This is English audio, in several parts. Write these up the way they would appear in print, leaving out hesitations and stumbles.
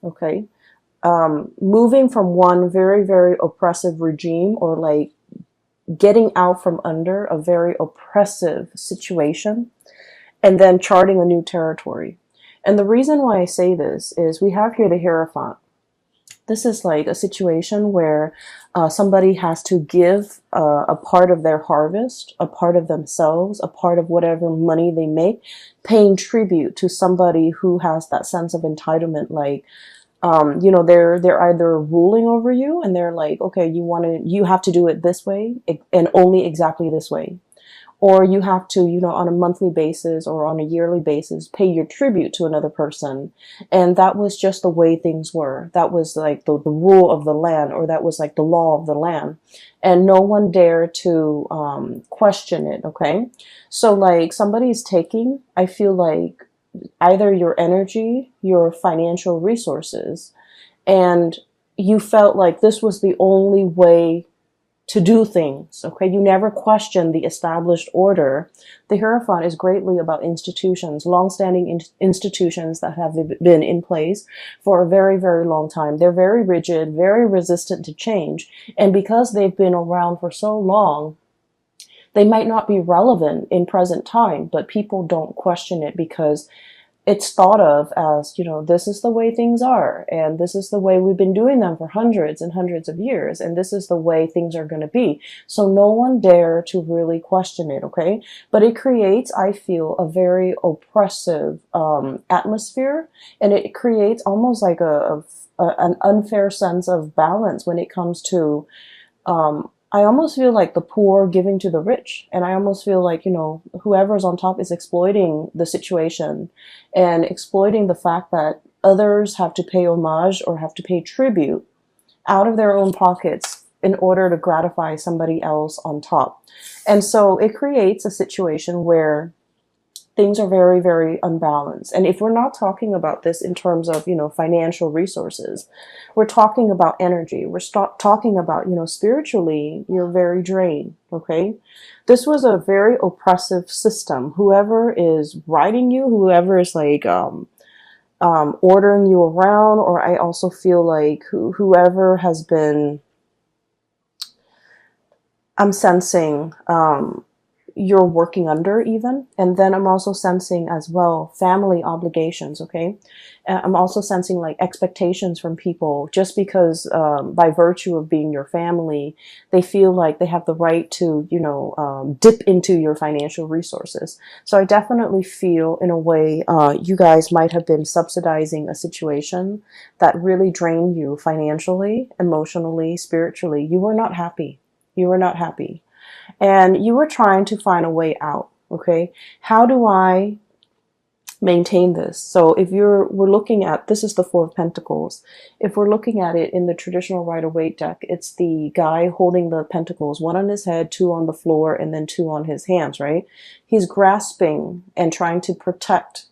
okay? Moving from one very, very oppressive regime, or like getting out from under a very oppressive situation, and then charting a new territory. And the reason why I say this is we have here the Hierophant. This is like a situation where somebody has to give a part of their harvest, a part of themselves, a part of whatever money they make, paying tribute to somebody who has that sense of entitlement. Like, you know, they're either ruling over you, and they're like, okay, you have to do it this way and only exactly this way. Or you have to, you know, on a monthly basis or on a yearly basis, pay your tribute to another person. And that was just the way things were. That was like the rule of the land, or that was like the law of the land. And no one dared to question it, okay? So like somebody's taking, I feel like, either your energy, your financial resources, and you felt like this was the only way to do things, okay? You never question the established order. The Hierophant is greatly about institutions, long-standing institutions that have been in place for a very, very long time. They're very rigid, very resistant to change. And because they've been around for so long, they might not be relevant in present time, but people don't question it because it's thought of as, you know, this is the way things are, and this is the way we've been doing them for hundreds and hundreds of years, and this is the way things are going to be. So no one dare to really question it, okay? But it creates, I feel, a very oppressive atmosphere, and it creates almost like an unfair sense of balance when it comes to I almost feel like the poor giving to the rich. And I almost feel like, you know, whoever's on top is exploiting the situation and exploiting the fact that others have to pay homage or have to pay tribute out of their own pockets in order to gratify somebody else on top. And so it creates a situation where things are very, very unbalanced. And if we're not talking about this in terms of, you know, financial resources, we're talking about energy. We're talking about, you know, spiritually, you're very drained, okay? This was a very oppressive system. Whoever is riding you, whoever is like ordering you around, or I also feel like whoever has been, I'm sensing, you're working under even. And then I'm also sensing as well family obligations, okay? I'm also sensing like expectations from people just because by virtue of being your family, they feel like they have the right to, you know, dip into your financial resources. So I definitely feel in a way you guys might have been subsidizing a situation that really drained you financially, emotionally, spiritually. You were not happy. You were not happy. And you were trying to find a way out, okay? How do I maintain this? So if we're looking at, this is the Four of Pentacles. If we're looking at it in the traditional Rider-Waite deck, it's the guy holding the pentacles, one on his head, two on the floor, and then two on his hands, right? He's grasping and trying to protect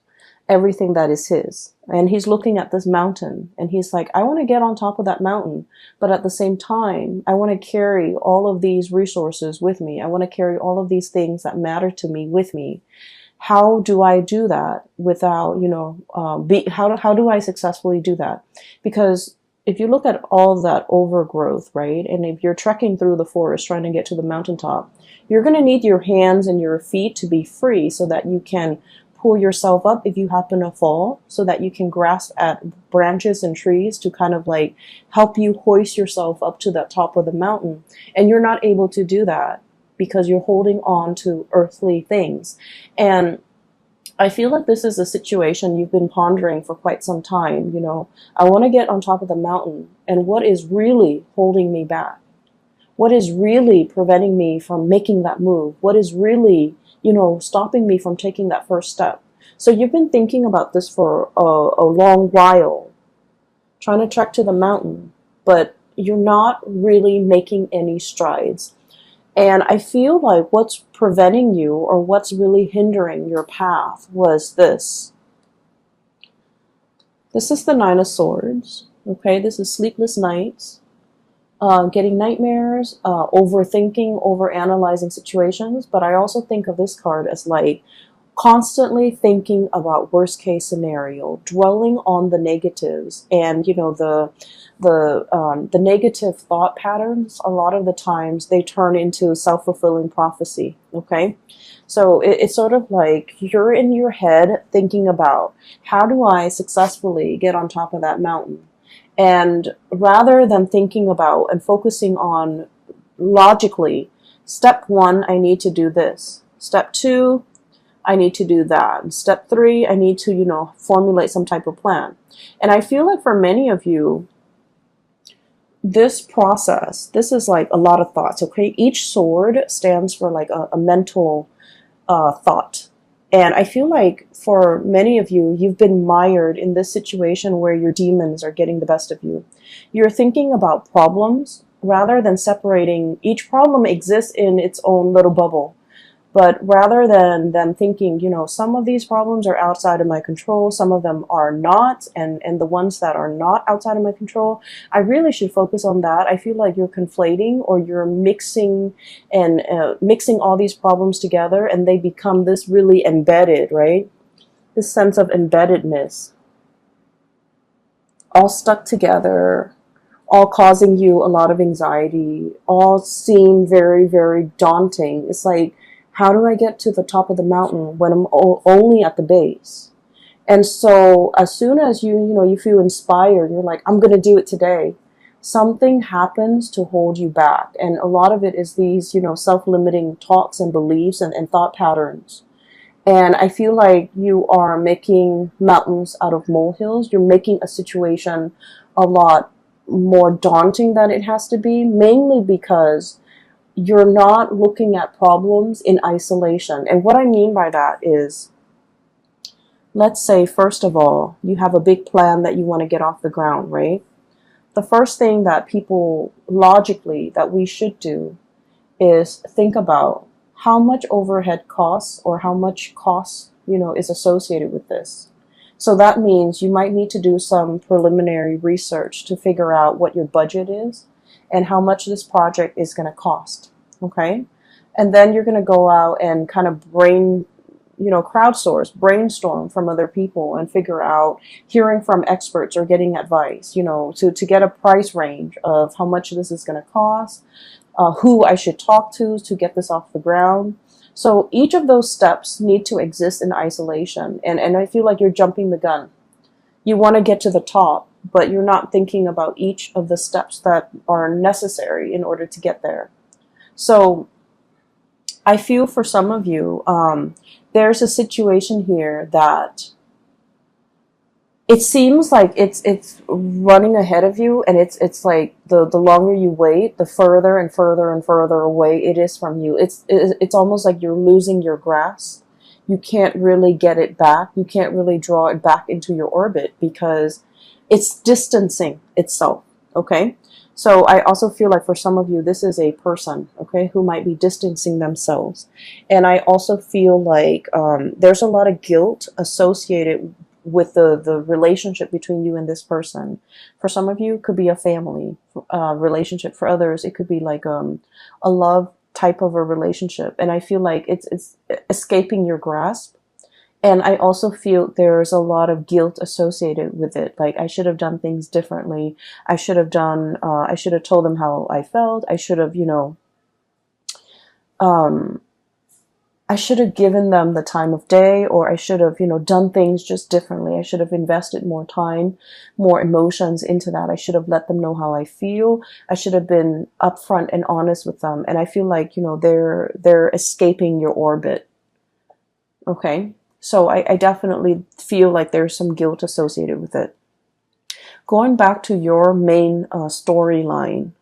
everything that is his. And he's looking at this mountain and he's like, I want to get on top of that mountain, but at the same time, I want to carry all of these resources with me. I want to carry all of these things that matter to me with me. How do I do that without, you know, how do I successfully do that? Because if you look at all that overgrowth, right, and if you're trekking through the forest trying to get to the mountaintop, you're going to need your hands and your feet to be free so that you can pull yourself up if you happen to fall, so that you can grasp at branches and trees to kind of like help you hoist yourself up to the top of the mountain. And you're not able to do that because you're holding on to earthly things. And I feel like this is a situation you've been pondering for quite some time. You know, I want to get on top of the mountain, and what is really holding me back? What is really preventing me from making that move? What is really, you know, stopping me from taking that first step? So you've been thinking about this for a long while, trying to trek to the mountain, but you're not really making any strides. And I feel like what's preventing you, or what's really hindering your path, was this. This is the Nine of Swords, okay? This is sleepless nights, getting nightmares, overthinking, overanalyzing situations. But I also think of this card as like constantly thinking about worst case scenario, dwelling on the negatives, and the negative thought patterns. A lot of the times they turn into self-fulfilling prophecy. Okay, so it's sort of like you're in your head thinking about, how do I successfully get on top of that mountain? And rather than thinking about and focusing on logically, step one, I need to do this. Step two, I need to do that. And step three, I need to, formulate some type of plan. And I feel like for many of you, this process, this is like a lot of thoughts, okay? Each sword stands for like a mental thought. And I feel like for many of you, you've been mired in this situation where your demons are getting the best of you. You're thinking about problems rather than separating. Each problem exists in its own little bubble. But rather than thinking, some of these problems are outside of my control, some of them are not, and the ones that are not outside of my control, I really should focus on that. I feel like you're conflating, or you're mixing and mixing all these problems together, and they become this really embedded, right? This sense of embeddedness, all stuck together, all causing you a lot of anxiety, all seem very, very daunting. It's like, how do I get to the top of the mountain when I'm only at the base? And so as soon as you feel inspired, you're like, I'm going to do it today. Something happens to hold you back. And a lot of it is these, self-limiting thoughts and beliefs and thought patterns. And I feel like you are making mountains out of molehills. You're making a situation a lot more daunting than it has to be, mainly because you're not looking at problems in isolation. And what I mean by that is, let's say, first of all, you have a big plan that you want to get off the ground, right? The first thing that people logically that we should do is think about how much overhead costs, or how much costs, is associated with this. So that means you might need to do some preliminary research to figure out what your budget is and how much this project is going to cost. Okay. And then you're going to go out and kind of crowdsource, brainstorm from other people and figure out, hearing from experts or getting advice, to get a price range of how much this is going to cost, who I should talk to get this off the ground. So each of those steps need to exist in isolation. And I feel like you're jumping the gun. You want to get to the top, but you're not thinking about each of the steps that are necessary in order to get there. So I feel for some of you, there's a situation here that it seems like it's running ahead of you, and it's like the longer you wait, the further and further and further away it is from you. It's almost like you're losing your grasp. You can't really get it back. You can't really draw it back into your orbit because it's distancing itself. Okay. So I also feel like for some of you, this is a person, okay, who might be distancing themselves. And I also feel like there's a lot of guilt associated with the relationship between you and this person. For some of you, it could be a family relationship. For others, it could be like a love type of a relationship. And I feel like it's escaping your grasp. And I also feel there's a lot of guilt associated with it. Like, I should have done things differently. I should have told them how I felt. I should have, I should have given them the time of day, or I should have, done things just differently. I should have invested more time, more emotions into that. I should have let them know how I feel. I should have been upfront and honest with them. And I feel like, they're escaping your orbit. Okay. So I definitely feel like there's some guilt associated with it. Going back to your main storyline,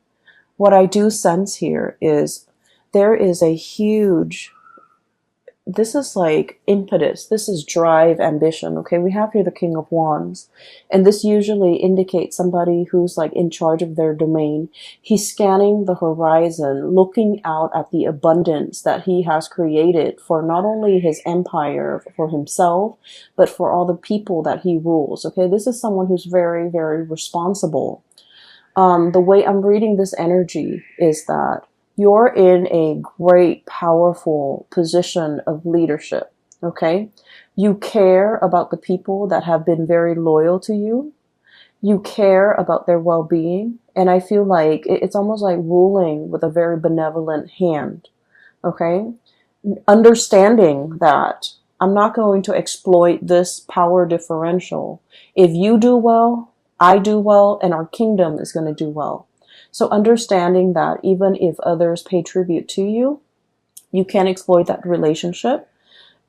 what I do sense here is there is a huge, this is like impetus, this is drive, ambition. Okay, we have here the King of Wands, and this usually indicates somebody who's like in charge of their domain. He's scanning the horizon, looking out at the abundance that he has created for not only his empire, for himself, but for all the people that he rules. Okay, this is someone who's very, very responsible. The way I'm reading this energy is that you're in a great, powerful position of leadership. Okay. You care about the people that have been very loyal to you. You care about their well-being. And I feel like it's almost like ruling with a very benevolent hand. Okay. Understanding that I'm not going to exploit this power differential. If you do well, I do well, and our kingdom is going to do well. So understanding that even if others pay tribute to you, you can't exploit that relationship.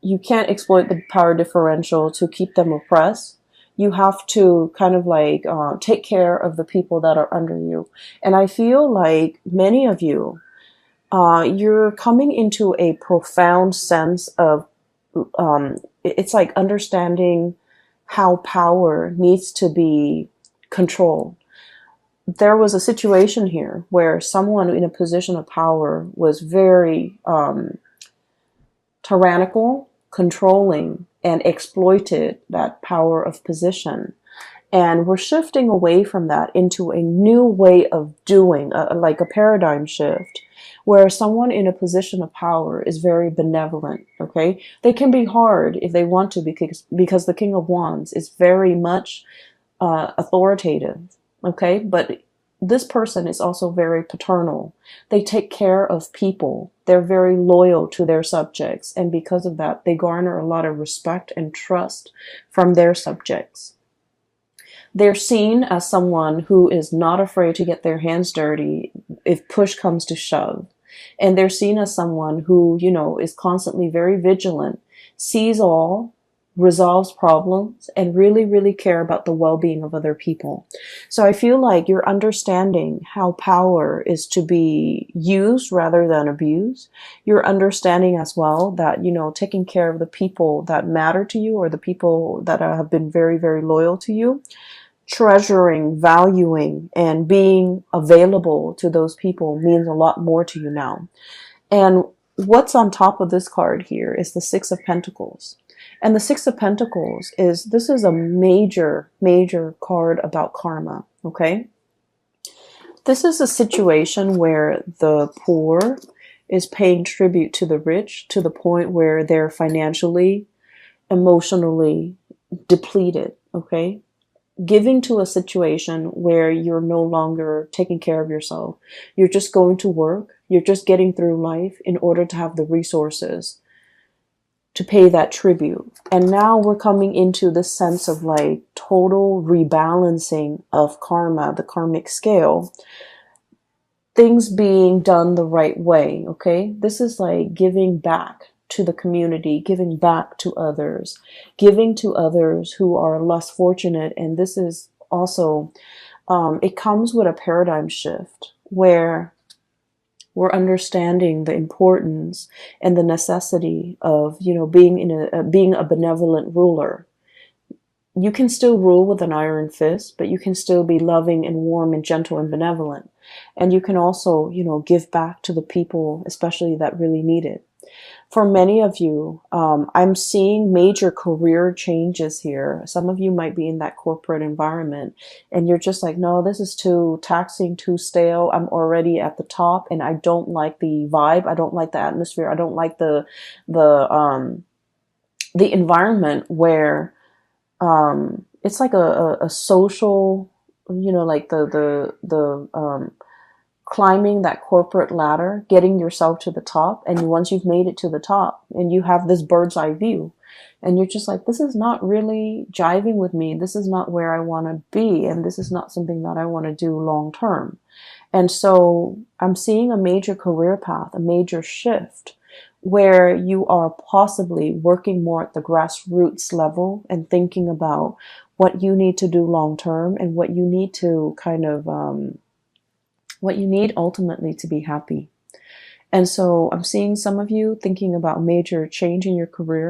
You can't exploit the power differential to keep them oppressed. You have to kind of like take care of the people that are under you. And I feel like many of you, you're coming into a profound sense of it's like understanding how power needs to be controlled. There was a situation here where someone in a position of power was very tyrannical, controlling, and exploited that power of position. And we're shifting away from that into a new way of doing, like a paradigm shift, where someone in a position of power is very benevolent, okay? They can be hard if they want to because the King of Wands is very much authoritative, okay? But this person is also very paternal. They take care of people. They're very loyal to their subjects. And because of that, they garner a lot of respect and trust from their subjects. They're seen as someone who is not afraid to get their hands dirty if push comes to shove. And they're seen as someone who, you know, is constantly very vigilant, sees all, resolves problems, and really, really care about the well-being of other people. So I feel like you're understanding how power is to be used rather than abused. You're understanding as well that, you know, taking care of the people that matter to you or the people that have been very, very loyal to you, treasuring, valuing, and being available to those people means a lot more to you now. And what's on top of this card here is the Six of Pentacles. And the Six of Pentacles this is a major, major card about karma, okay? This is a situation where the poor is paying tribute to the rich to the point where they're financially, emotionally depleted, okay? Giving to a situation where you're no longer taking care of yourself. You're just going to work. You're just getting through life in order to have the resources to pay that tribute. And now we're coming into this sense of like total rebalancing of karma, the karmic scale. Things being done the right way, okay? This is like giving back to the community, giving back to others, giving to others who are less fortunate. And this is also, it comes with a paradigm shift where we're understanding the importance and the necessity of, you know, being a benevolent ruler. You can still rule with an iron fist, but you can still be loving and warm and gentle and benevolent. And you can also, you know, give back to the people, especially that really need it. For many of you, I'm seeing major career changes here. Some of you might be in that corporate environment and you're just like, no, this is too taxing, too stale. I'm already at the top and I don't like the vibe. I don't like the atmosphere. I don't like the environment where, it's like a social, you know, like the climbing that corporate ladder, getting yourself to the top. And once you've made it to the top and you have this bird's eye view and you're just like, this is not really jiving with me. This is not where I want to be. And this is not something that I want to do long term. And so I'm seeing a major career path, a major shift where you are possibly working more at the grassroots level and thinking about what you need to do long term and what you need to kind of, what you need ultimately to be happy. And so I'm seeing some of you thinking about major change in your career,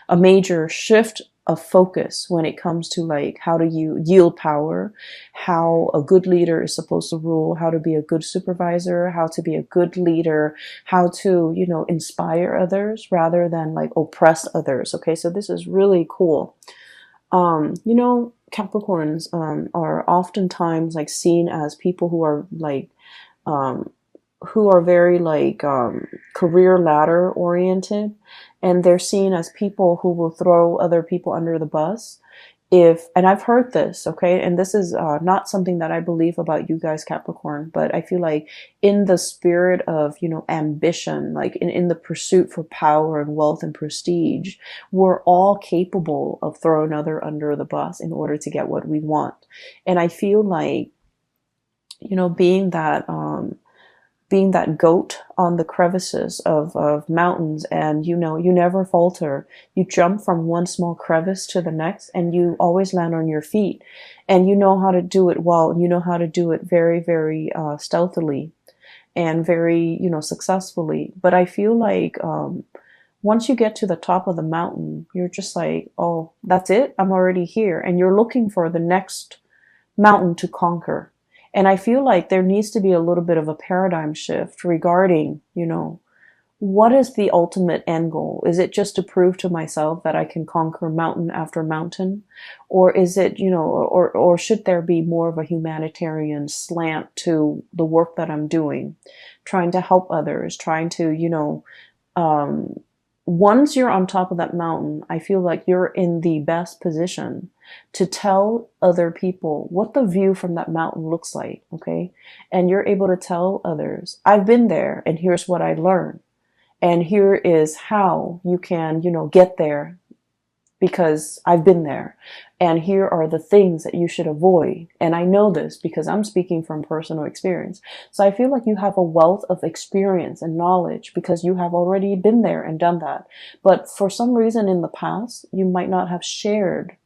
a major shift of focus when it comes to like how do you yield power, how a good leader is supposed to rule, how to be a good supervisor, how to be a good leader, how to, you know, inspire others rather than like oppress others. Okay, so this is really cool. You know, Capricorns are oftentimes like seen as people who are like who are very like career ladder oriented, and they're seen as people who will throw other people under the bus. If, and I've heard this, okay, and this is not something that I believe about you guys, Capricorn, but I feel like in the spirit of, you know, ambition, like in the pursuit for power and wealth and prestige, we're all capable of throwing other under the bus in order to get what we want. And I feel like, you know, being that goat on the crevices of mountains, and you know, you never falter. You jump from one small crevice to the next, and you always land on your feet, and you know how to do it well, and you know how to do it very, very stealthily and very, you know, successfully. But I feel like once you get to the top of the mountain, you're just like, oh, that's it, I'm already here, and you're looking for the next mountain to conquer. And I feel like there needs to be a little bit of a paradigm shift regarding, you know, what is the ultimate end goal? Is it just to prove to myself that I can conquer mountain after mountain? Or is it, you know, or should there be more of a humanitarian slant to the work that I'm doing, trying to help others, trying to, you know, once you're on top of that mountain, I feel like you're in the best position to tell other people what the view from that mountain looks like, okay? And you're able to tell others, I've been there and here's what I learned. And here is how you can, you know, get there because I've been there. And here are the things that you should avoid. And I know this because I'm speaking from personal experience. So I feel like you have a wealth of experience and knowledge because you have already been there and done that. But for some reason in the past, you might not have shared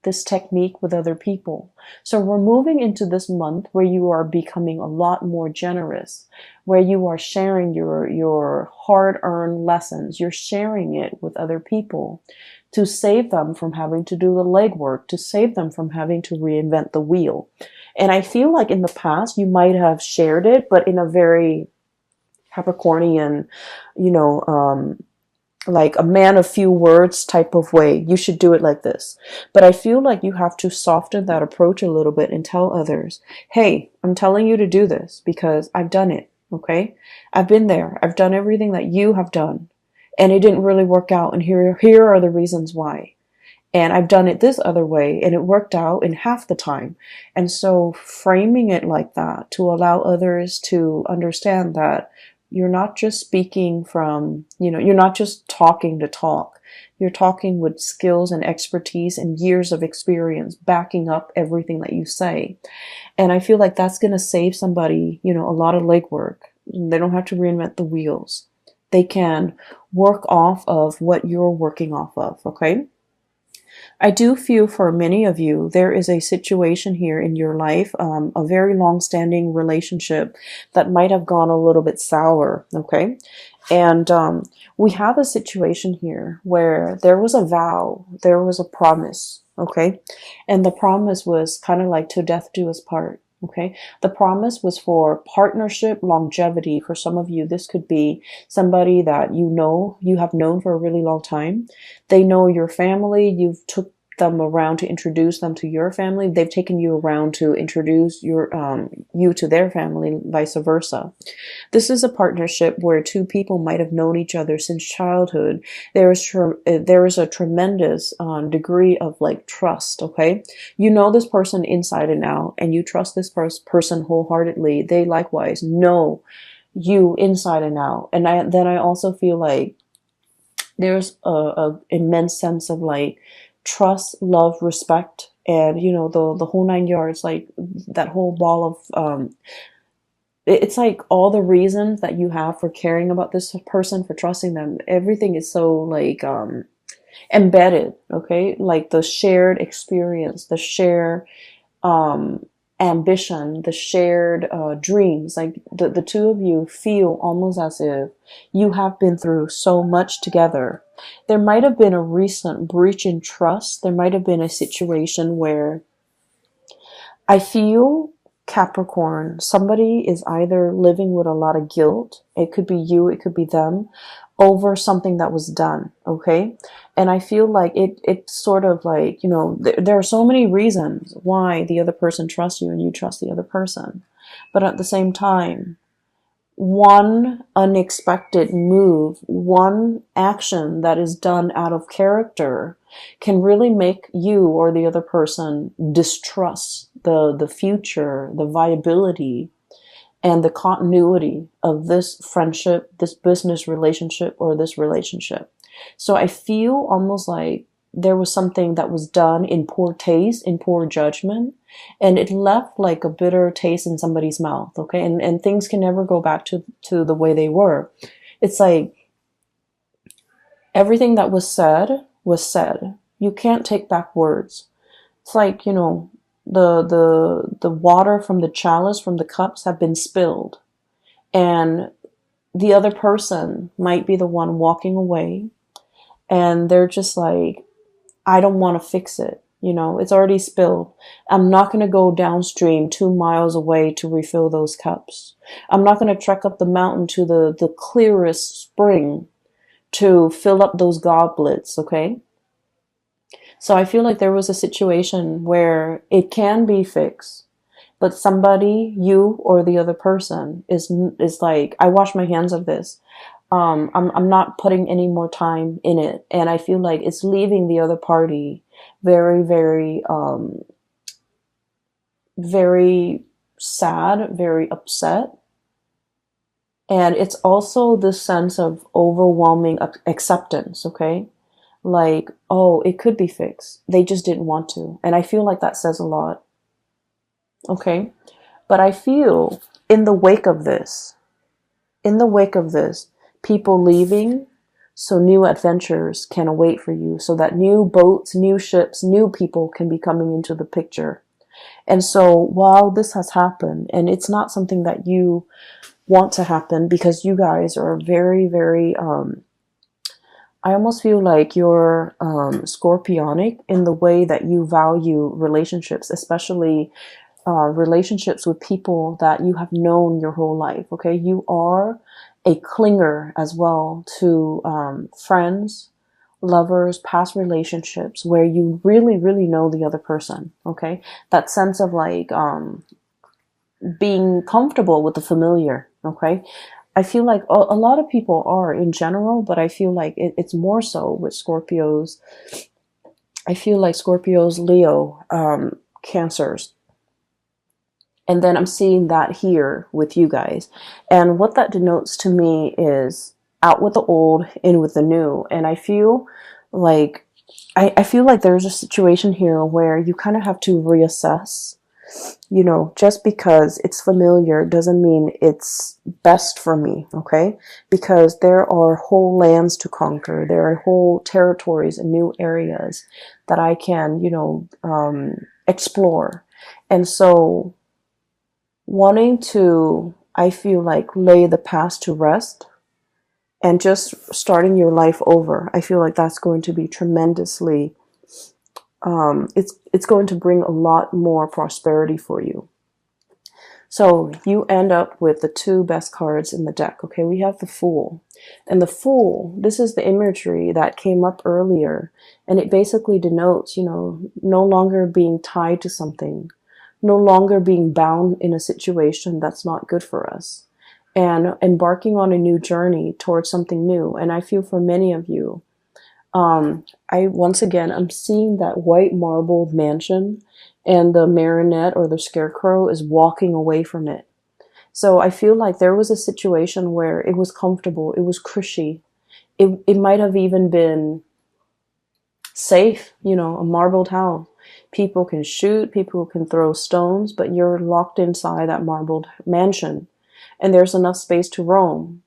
this technique with other people. So we're moving into this month where you are becoming a lot more generous, where you are sharing your hard-earned lessons. You're sharing it with other people to save them from having to do the legwork, to save them from having to reinvent the wheel. And I feel like in the past you might have shared it, but in a very Capricornian, you know, like a man of few words type of way. You should do it like this. But I feel like you have to soften that approach a little bit and tell others, hey, I'm telling you to do this because I've done it. Okay. I've been there. I've done everything that you have done and it didn't really work out. And here are the reasons why. And I've done it this other way and it worked out in half the time. And so framing it like that to allow others to understand that you're not just speaking from, you know, you're not just talking to talk. You're talking with skills and expertise and years of experience backing up everything that you say. And I feel like that's going to save somebody, you know, a lot of legwork. They don't have to reinvent the wheels. They can work off of what you're working off of, okay? I do feel for many of you, there is a situation here in your life, a very long-standing relationship that might have gone a little bit sour, okay? And we have a situation here where there was a vow, there was a promise, okay? And the promise was kind of like to death do us part. Okay. The promise was for partnership longevity. For some of you, this could be somebody that you have known for a really long time. They know your family. You've took them around to introduce them to your family. They've taken you around to introduce you to their family, vice versa. This is a partnership where two people might have known each other since childhood. There is a tremendous degree of like trust. Okay, you know this person inside and out, and you trust this person wholeheartedly. They likewise know you inside and out. And then I also feel like there's a immense sense of like trust, love, respect, and you know the whole nine yards. Like that whole ball of it's like all the reasons that you have for caring about this person, for trusting them. Everything is so like embedded. Okay, like the shared experience, the shared ambition, the shared dreams. Like the two of you feel almost as if you have been through so much together. There might have been a recent breach in trust. There might have been a situation where I feel, Capricorn, somebody is either living with a lot of guilt. It could be you, it could be them, over something that was done. Okay. And I feel like it's sort of like, you know, there are so many reasons why the other person trusts you and you trust the other person. But at the same time, one unexpected move, one action that is done out of character can really make you or the other person distrust the future, the viability, and the continuity of this friendship, this business relationship, or this relationship. So I feel almost like there was something that was done in poor taste, in poor judgment, and it left like a bitter taste in somebody's mouth, okay? And things can never go back to the way they were. It's like everything that was said was said. You can't take back words. It's like, the water from the chalice, from the cups have been spilled. And the other person might be the one walking away, and they're just like, I don't want to fix it. It's already spilled. I'm not going to go downstream 2 miles away to refill those cups. I'm not going to trek up the mountain to the clearest spring to fill up those goblets, okay? So I feel like there was a situation where it can be fixed, but somebody, you or the other person, is like, I wash my hands of this. I'm not putting any more time in it, and I feel like it's leaving the other party very, very, very sad, very upset. And it's also this sense of overwhelming acceptance, okay? Like, oh, it could be fixed. They just didn't want to. And I feel like that says a lot, okay? But I feel in the wake of this, people leaving so new adventures can await for you, so that new boats, new ships, new people can be coming into the picture. And so while this has happened, and it's not something that you want to happen because you guys are very, very, I almost feel like you're scorpionic in the way that you value relationships, especially relationships with people that you have known your whole life, okay? You are a clinger as well to friends, lovers, past relationships where you really, really know the other person, okay? That sense of like being comfortable with the familiar, okay? I feel like a lot of people are in general, but I feel like it's more so with Scorpios. I feel like Scorpios, Leo, Cancers. And then I'm seeing that here with you guys. And what that denotes to me is out with the old, in with the new. And I feel like I feel like there's a situation here where you kind of have to reassess. Just because it's familiar doesn't mean it's best for me, okay? Because there are whole lands to conquer. There are whole territories and new areas that I can, explore. And so wanting to, I feel like, lay the past to rest and just starting your life over, I feel like that's going to be tremendously, it's going to bring a lot more prosperity for you. So you end up with the two best cards in the deck. Okay, we have the Fool. And the Fool, this is the imagery that came up earlier. And it basically denotes, no longer being tied to something, no longer being bound in a situation that's not good for us, and embarking on a new journey towards something new. And I feel for many of you, I'm seeing that white marbled mansion, and the marionette or the scarecrow is walking away from it. So I feel like there was a situation where it was comfortable, it was cushy, it might have even been safe, a marbled house. People can shoot, people can throw stones, but you're locked inside that marbled mansion, and there's enough space to roam.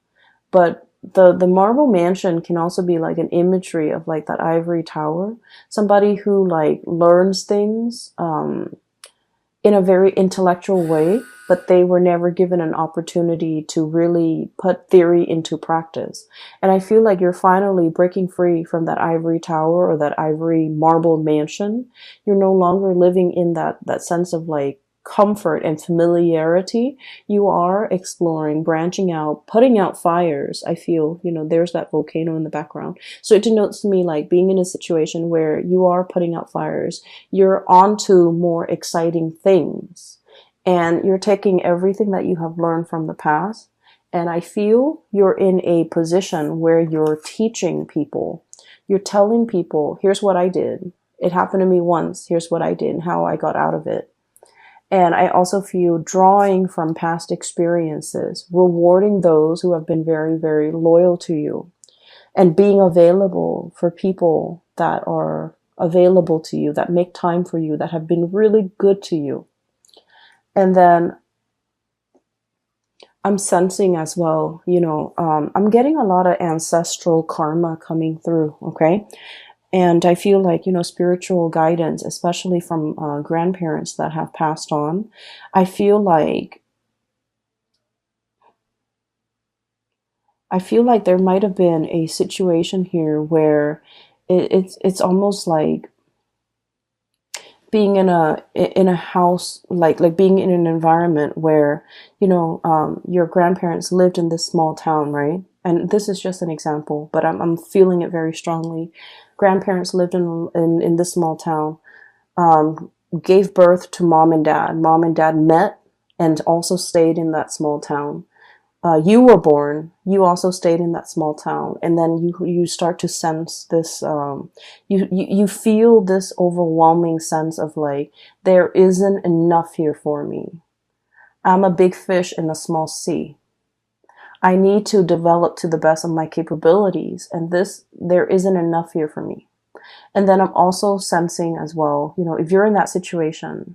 But the marble mansion can also be like an imagery of like that ivory tower, somebody who like learns things in a very intellectual way, but they were never given an opportunity to really put theory into practice. And I feel like you're finally breaking free from that ivory tower or that ivory marble mansion. You're no longer living in that sense of like comfort and familiarity. You are exploring, branching out, putting out fires. I feel, there's that volcano in the background. So it denotes to me like being in a situation where you are putting out fires. You're onto more exciting things. And you're taking everything that you have learned from the past And I feel you're in a position where you're teaching people. You're telling people, here's what I did. It happened to me once. Here's what I did and how I got out of it. And I also feel drawing from past experiences, rewarding those who have been very, very loyal to you, and being available for people that are available to you, that make time for you, that have been really good to you. And then I'm sensing as well, I'm getting a lot of ancestral karma coming through, okay? And I feel like, spiritual guidance, especially from grandparents that have passed on, I feel like there might have been a situation here where it's almost like being in a house, like being in an environment where your grandparents lived in this small town, right? And this is just an example, but I'm feeling it very strongly. Grandparents lived in this small town, gave birth to mom and dad. Mom and dad met and also stayed in that small town. You were born, you also stayed in that small town, and then you start to sense this, you feel this overwhelming sense of like, there isn't enough here for me. I'm a big fish in a small sea. I need to develop to the best of my capabilities, and there isn't enough here for me. And then I'm also sensing as well, if you're in that situation,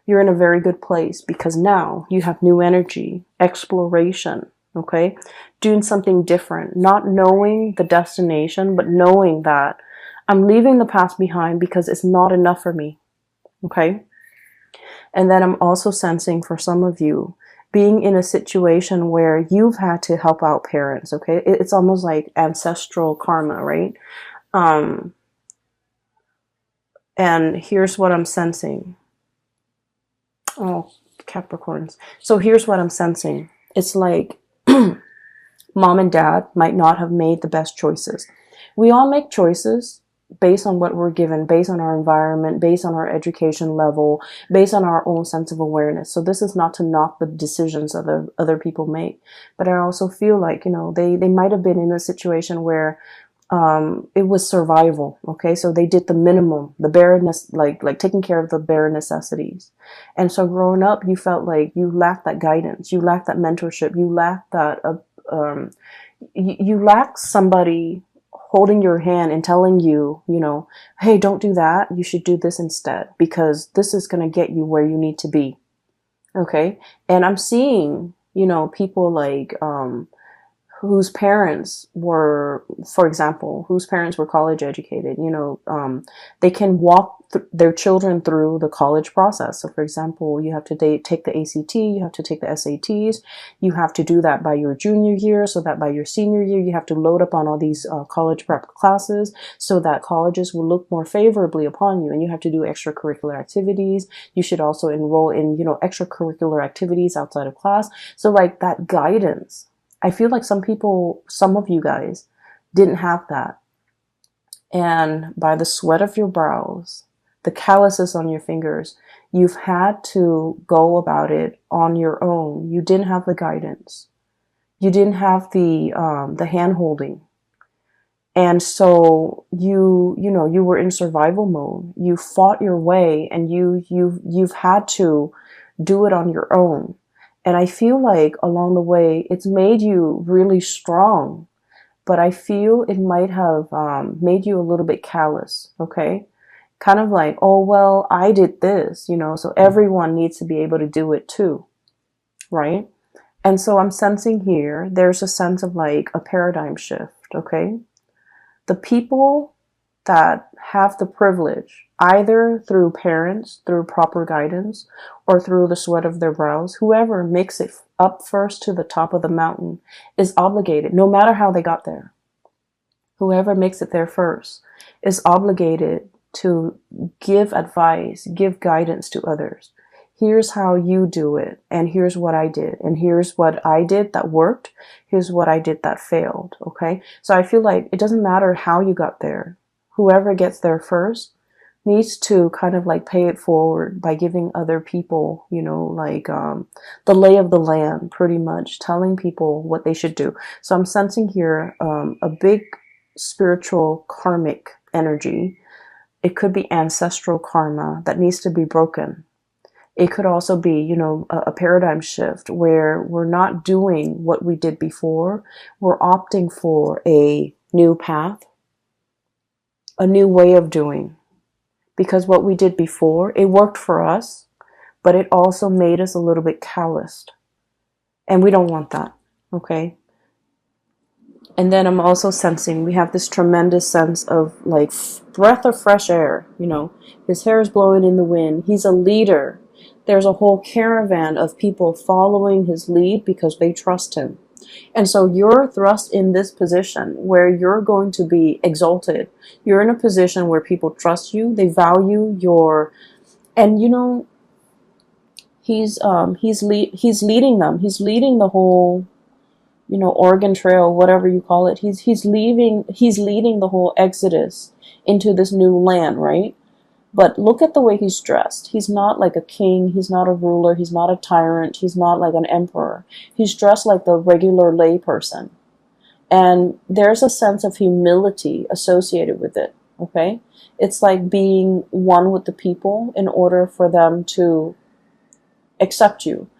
you're in a very good place because now you have new energy, exploration, okay? Doing something different, not knowing the destination, but knowing that I'm leaving the past behind because it's not enough for me, okay? And then I'm also sensing for some of you being in a situation where you've had to help out parents, okay? It's almost like ancestral karma, right? And here's what I'm sensing. Oh, Capricorns. So here's what I'm sensing. It's like mom and dad might not have made the best choices. We all make choices based on what we're given, based on our environment, based on our education level, based on our own sense of awareness. So this is not to knock the decisions other people make. But I also feel like, they might have been in a situation where it was survival. Okay. So they did the minimum, the bare, like taking care of the bare necessities. And so growing up, you felt like you lacked that guidance. You lacked that mentorship. You lacked that, you lacked somebody holding your hand and telling you, hey, don't do that. You should do this instead because this is going to get you where you need to be. Okay. And I'm seeing, people like, whose parents were, for example, college educated, they can walk their children through the college process. So for example, you have to take the ACT, you have to take the SATs, you have to do that by your junior year so that by your senior year, you have to load up on all these college prep classes so that colleges will look more favorably upon you. And you have to do extracurricular activities. You should also enroll in, extracurricular activities outside of class. So like that guidance, I feel like some of you guys didn't have that. And by the sweat of your brows, the calluses on your fingers, you've had to go about it on your own. You didn't have the guidance. You didn't have the hand holding. And so you were in survival mode. You fought your way and you've had to do it on your own. And I feel like along the way, it's made you really strong, but I feel it might have made you a little bit callous, okay? Kind of like, oh, well, I did this, so everyone needs to be able to do it too, right? And so I'm sensing here, there's a sense of like a paradigm shift, okay? The people that have the privilege, either through parents, through proper guidance, or through the sweat of their brows, whoever makes it up first to the top of the mountain is obligated, no matter how they got there. Whoever makes it there first is obligated to give advice, give guidance to others. Here's how you do it, and here's what I did, and here's what I did that worked, here's what I did that failed, okay? So I feel like it doesn't matter how you got there. Whoever gets there first needs to kind of like pay it forward by giving other people, you know, like the lay of the land, pretty much telling people what they should do. So I'm sensing here a big spiritual karmic energy. It could be ancestral karma that needs to be broken. It could also be, you know, a paradigm shift where we're not doing what we did before. We're opting for a new path, a new way of doing. Because what we did before, it worked for us, but it also made us a little bit calloused. And we don't want that, okay? And then I'm also sensing we have this tremendous sense of like breath of fresh air, you know. His hair is blowing in the wind. He's a leader. There's a whole caravan of people following his lead because they trust him. And so you're thrust in this position where you're going to be exalted. You're in a position where people trust you. They value your, and you know, he's leading them. He's leading the whole, you know, Oregon Trail, whatever you call it. He's leading the whole exodus into this new land, right? But look at the way he's dressed. He's not like a king. He's not a ruler. He's not a tyrant. He's not like an emperor. He's dressed like the regular lay person. And there's a sense of humility associated with it, okay? It's like being one with the people in order for them to accept you.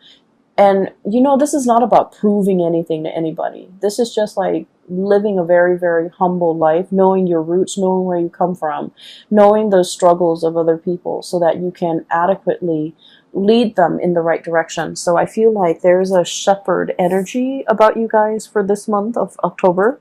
And, you know, this is not about proving anything to anybody. This is just like living a very, very humble life, knowing your roots, knowing where you come from, knowing the struggles of other people so that you can adequately lead them in the right direction. So I feel like there's a shepherd energy about you guys for this month of October.